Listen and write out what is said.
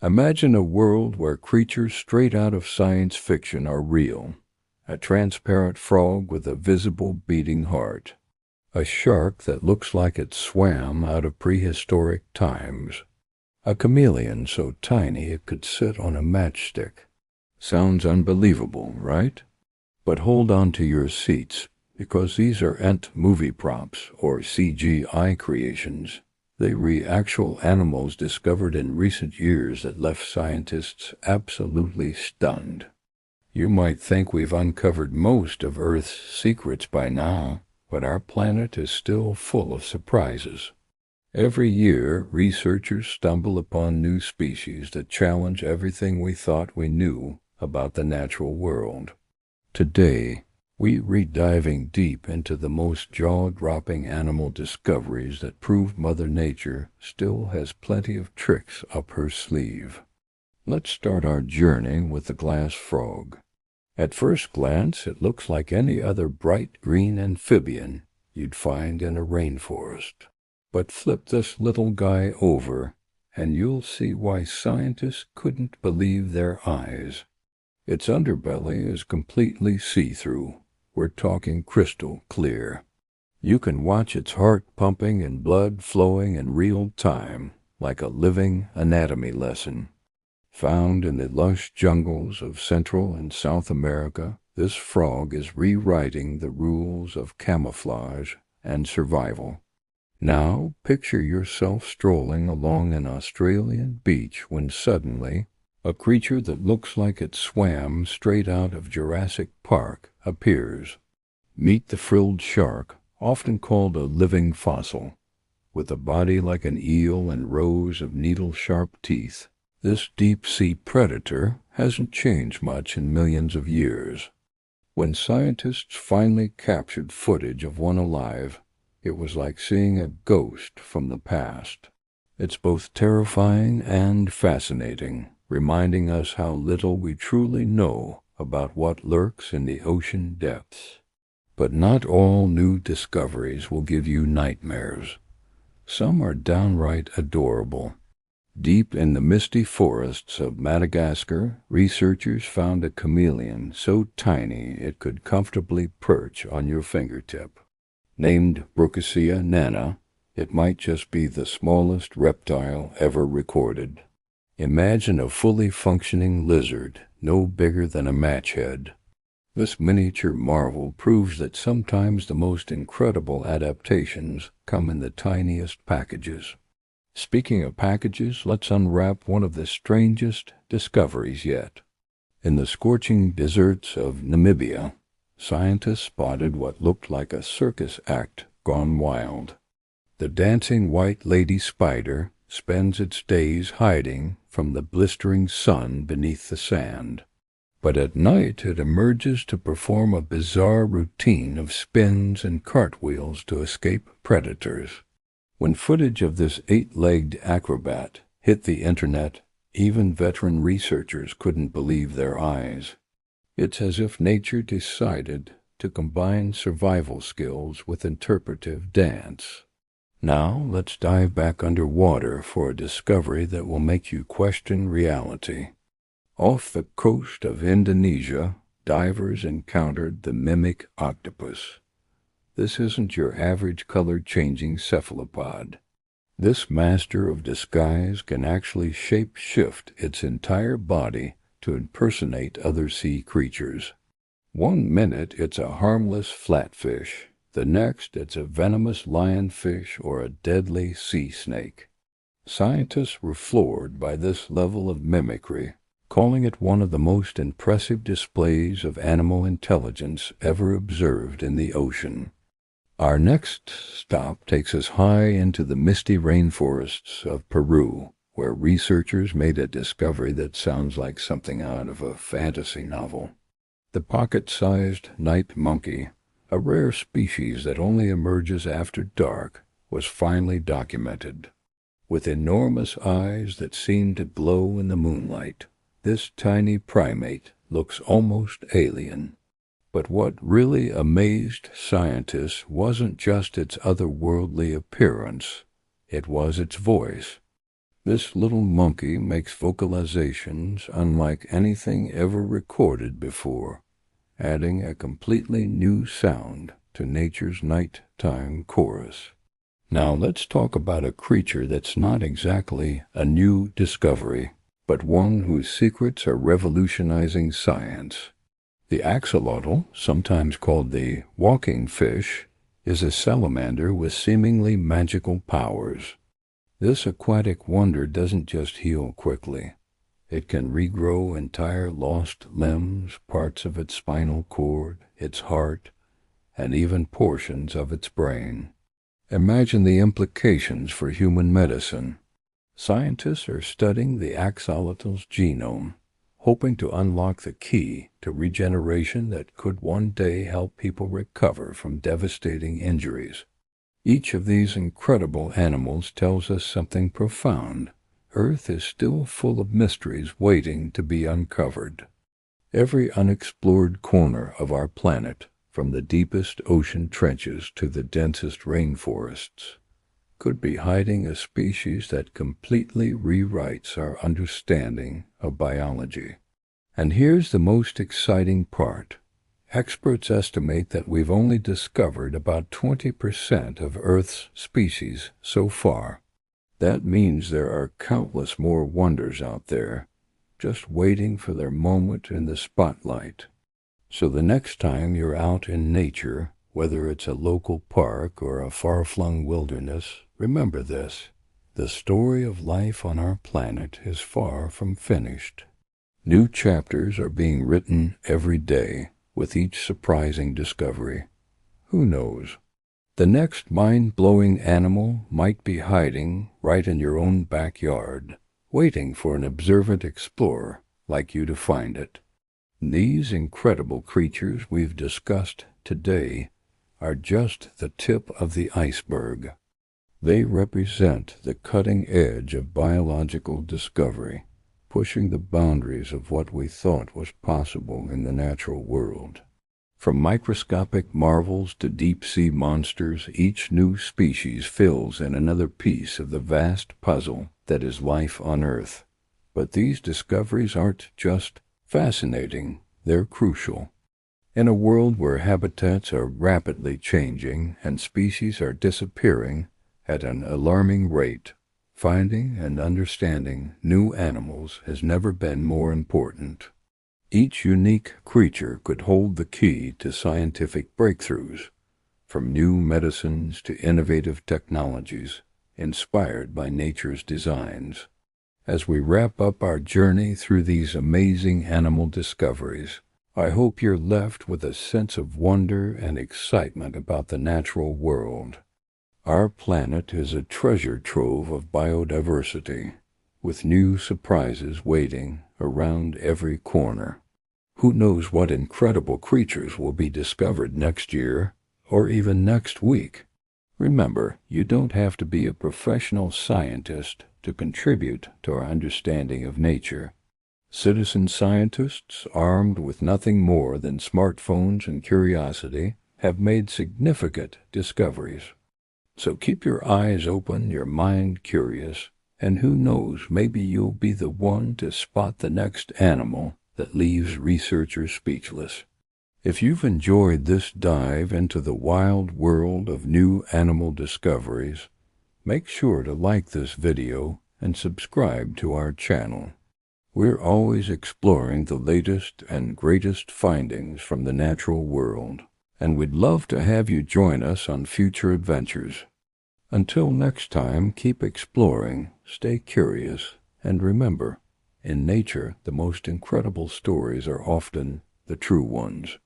Imagine a world where creatures straight out of science fiction are real. A transparent frog with a visible beating heart. A shark that looks like it swam out of prehistoric times. A chameleon so tiny it could sit on a matchstick. Sounds unbelievable, right? But hold on to your seats, because these aren't movie props or CGI creations. They were actual animals discovered in recent years that left scientists absolutely stunned. You might think we've uncovered most of Earth's secrets by now, but our planet is still full of surprises. Every year, researchers stumble upon new species that challenge everything we thought we knew about the natural world. Today, we're diving deep into the most jaw-dropping animal discoveries that prove Mother Nature still has plenty of tricks up her sleeve. Let's start our journey with the glass frog. At first glance, it looks like any other bright green amphibian you'd find in a rainforest. But flip this little guy over, and you'll see why scientists couldn't believe their eyes. Its underbelly is completely see-through. We're talking crystal clear. You can watch its heart pumping and blood flowing in real time, like a living anatomy lesson. Found in the lush jungles of Central and South America, this frog is rewriting the rules of camouflage and survival. Now, picture yourself strolling along an Australian beach when suddenly, a creature that looks like it swam straight out of Jurassic Park appears. Meet the frilled shark, often called a living fossil. With a body like an eel and rows of needle-sharp teeth, this deep-sea predator hasn't changed much in millions of years. When scientists finally captured footage of one alive, it was like seeing a ghost from the past. It's both terrifying and fascinating, reminding us how little we truly know about what lurks in the ocean depths. But not all new discoveries will give you nightmares. Some are downright adorable. Deep in the misty forests of Madagascar, researchers found a chameleon so tiny it could comfortably perch on your fingertip. Named Brookesia nana, it might just be the smallest reptile ever recorded. Imagine a fully functioning lizard, no bigger than a match head. This miniature marvel proves that sometimes the most incredible adaptations come in the tiniest packages. Speaking of packages, let's unwrap one of the strangest discoveries yet. In the scorching deserts of Namibia, scientists spotted what looked like a circus act gone wild. The dancing white lady spider spends its days hiding from the blistering sun beneath the sand. But at night it emerges to perform a bizarre routine of spins and cartwheels to escape predators. When footage of this eight-legged acrobat hit the internet, even veteran researchers couldn't believe their eyes. It's as if nature decided to combine survival skills with interpretive dance. Now let's dive back underwater for a discovery that will make you question reality. Off the coast of Indonesia, divers encountered the mimic octopus. This isn't your average color-changing cephalopod. This master of disguise can actually shape-shift its entire body to impersonate other sea creatures. One minute it's a harmless flatfish, the next it's a venomous lionfish or a deadly sea snake. Scientists were floored by this level of mimicry, calling it one of the most impressive displays of animal intelligence ever observed in the ocean. Our next stop takes us high into the misty rainforests of Peru, where researchers made a discovery that sounds like something out of a fantasy novel. The pocket-sized night monkey, a rare species that only emerges after dark, was finally documented. With enormous eyes that seem to glow in the moonlight, this tiny primate looks almost alien. But what really amazed scientists wasn't just its otherworldly appearance, it was its voice. This little monkey makes vocalizations unlike anything ever recorded before, adding a completely new sound to nature's nighttime chorus. Now let's talk about a creature that's not exactly a new discovery, but one whose secrets are revolutionizing science. The axolotl, sometimes called the walking fish, is a salamander with seemingly magical powers. This aquatic wonder doesn't just heal quickly. It can regrow entire lost limbs, parts of its spinal cord, its heart, and even portions of its brain. Imagine the implications for human medicine. Scientists are studying the axolotl's genome, hoping to unlock the key to regeneration that could one day help people recover from devastating injuries. Each of these incredible animals tells us something profound. Earth is still full of mysteries waiting to be uncovered. Every unexplored corner of our planet, from the deepest ocean trenches to the densest rainforests, could be hiding a species that completely rewrites our understanding of biology. And here's the most exciting part. Experts estimate that we've only discovered about 20% of Earth's species so far. That means there are countless more wonders out there, just waiting for their moment in the spotlight. So the next time you're out in nature, whether it's a local park or a far-flung wilderness, remember this: the story of life on our planet is far from finished. New chapters are being written every day, with each surprising discovery. Who knows? The next mind-blowing animal might be hiding right in your own backyard, waiting for an observant explorer like you to find it. These incredible creatures we've discussed today are just the tip of the iceberg. They represent the cutting edge of biological discovery, pushing the boundaries of what we thought was possible in the natural world. From microscopic marvels to deep-sea monsters, each new species fills in another piece of the vast puzzle that is life on Earth. But these discoveries aren't just fascinating, they're crucial. In a world where habitats are rapidly changing and species are disappearing at an alarming rate, finding and understanding new animals has never been more important. Each unique creature could hold the key to scientific breakthroughs, from new medicines to innovative technologies inspired by nature's designs. As we wrap up our journey through these amazing animal discoveries, I hope you're left with a sense of wonder and excitement about the natural world. Our planet is a treasure trove of biodiversity, with new surprises waiting around every corner. Who knows what incredible creatures will be discovered next year, or even next week? Remember, you don't have to be a professional scientist to contribute to our understanding of nature. Citizen scientists, armed with nothing more than smartphones and curiosity, have made significant discoveries. So keep your eyes open, your mind curious, and who knows, maybe you'll be the one to spot the next animal that leaves researchers speechless. If you've enjoyed this dive into the wild world of new animal discoveries, make sure to like this video and subscribe to our channel. We're always exploring the latest and greatest findings from the natural world, and we'd love to have you join us on future adventures. Until next time, keep exploring, stay curious, and remember, in nature, the most incredible stories are often the true ones.